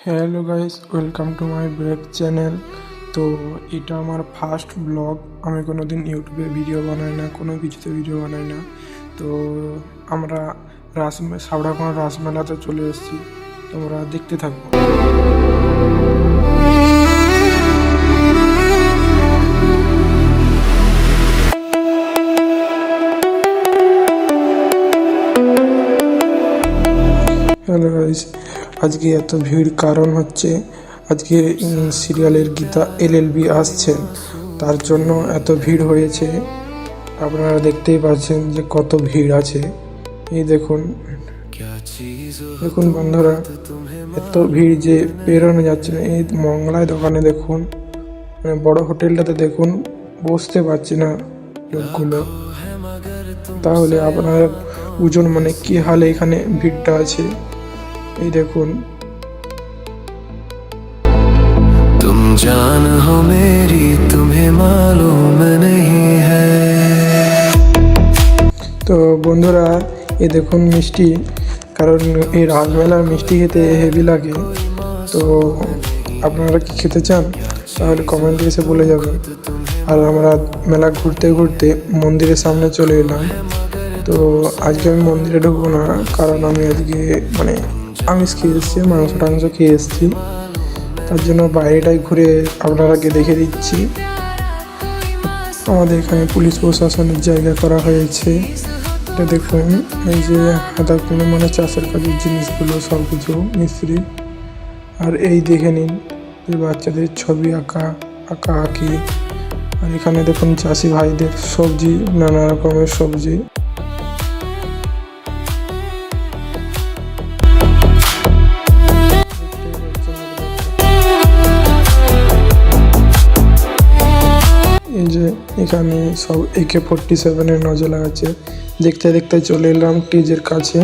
Hello guys, welcome to my break channel. তো এটা আমার ফার্স্ট ব্লগ। আমি কোনো দিন ইউটিউবে ভিডিও বানাই না, কোনো কিছুতে ভিডিও বানাই না। তো আমরা সাবড়াকোনা রাসমেলাতে চলে এসেছি, তোমরা দেখতে থাকবো। হ্যালো গাইস, আজকে এত ভিড় কারণ হচ্ছে আজকে সিরিয়ালের গীতা এলএলবি আসছেন, তার জন্য এত ভিড় হয়েছে। আপনারা দেখতেই পাচ্ছেন যে কত ভিড় আছে। এই দেখুন দেখুন বন্ধুরা, এত ভিড় যে বেরোনো যাচ্ছে না। এই মংলায় দোকানে দেখুন, মানে বড় হোটেলটাতে দেখুন, বসতে পারছে না লোকগুলো। তাহলে আপনারা বুঝুন মানে কি হালে এখানে ভিড়টা আছে। এই দেখুন, तुम जान हो मेरी तुम्हें मालूम नहीं है। তো বন্ধুরা এই দেখুন মিষ্টি, কারণ এই রাসমেলার মিষ্টি খেতে হেভি লাগে। তো আপনারা কি খেতে চান তাহলে কমেন্টে এসে বলে যাবেন। আর আমরা মেলা ঘুরতে ঘুরতে মন্দিরের সামনে চলে এলাম। তো আজকে আমি মন্দিরে ঢুকবো না, কারণ আমি আজকে মানে আমিষ খেয়ে এসেছি, মাংস খেয়ে এসেছি। তার জন্য বাইরেটাই ঘুরে আপনারাকে দেখে দিচ্ছি। আমাদের এখানে পুলিশ প্রশাসনের জায়গা করা হয়েছে। এটা দেখুন, এই যে হাতা খুলে মানে চাষের কাজের জিনিসগুলো সব কিছু মিস্ত্রি। আর এই দেখে নিন যে বাচ্চাদের ছবি আঁকি। আর এখানে দেখুন চাষি ভাইদের সবজি, নানা রকমের সবজি। এই যে এখানে সব AK-47 নজর লাগাচ্ছে। দেখতে দেখতে চলে এলাম টিজের কাছে।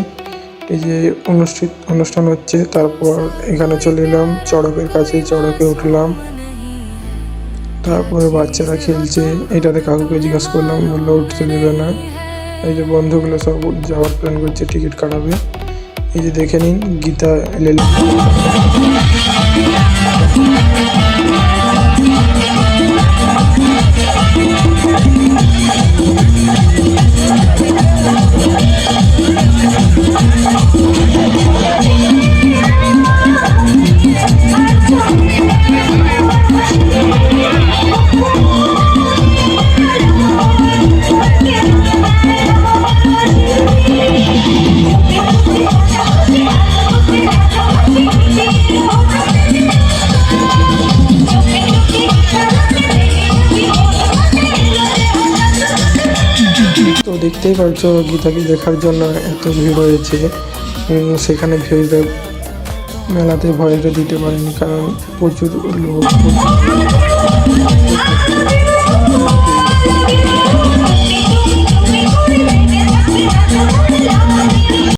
এই যে অনুষ্ঠান হচ্ছে, তারপর এখানে চলে এলাম চড়কের কাছে, চড়কে উঠলাম। তারপরে বাচ্চারা খেলছে, এটাতে কাকুকে জিজ্ঞাসা করলাম, বললো উঠতে দেবে না। এই যে বন্ধুগুলো সব যাওয়ার প্ল্যান করছে, টিকিট কাটাবে। এই যে দেখে নিন গীতা এলএলবি। তো দেখতেই পাচ্ছো গীতাকে দেখার জন্য এত ভিড় হয়েছে। সেখানে ভিড় মেলাতে ভয়টা দিতে পারেনি, কারণ প্রচুর লোক।